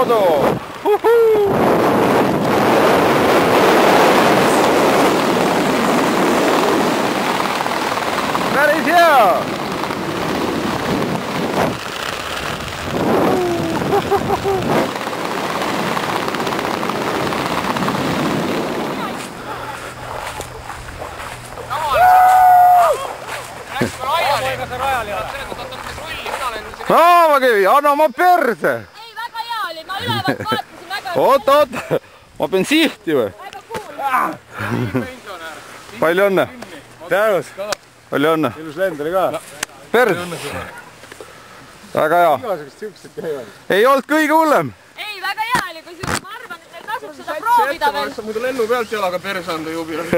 kodu. Päris hea. Raamakivi, anna oma perse! Ei, väga hea oli, ma ülevalt vaatasin väga... Oot, ma pean sihti või? Väga cool. Palju õnne! Teadus! Palju õnne! Ilus lend oli ka. Pers! Väga hea! Igasugust siuksed käivad. Ei olnud kõige hullem! Ei, väga hea oli, kui ma arvan, et neil tasub seda proovida veel. Muidu lennu pealt jalaga perse anda jubilat.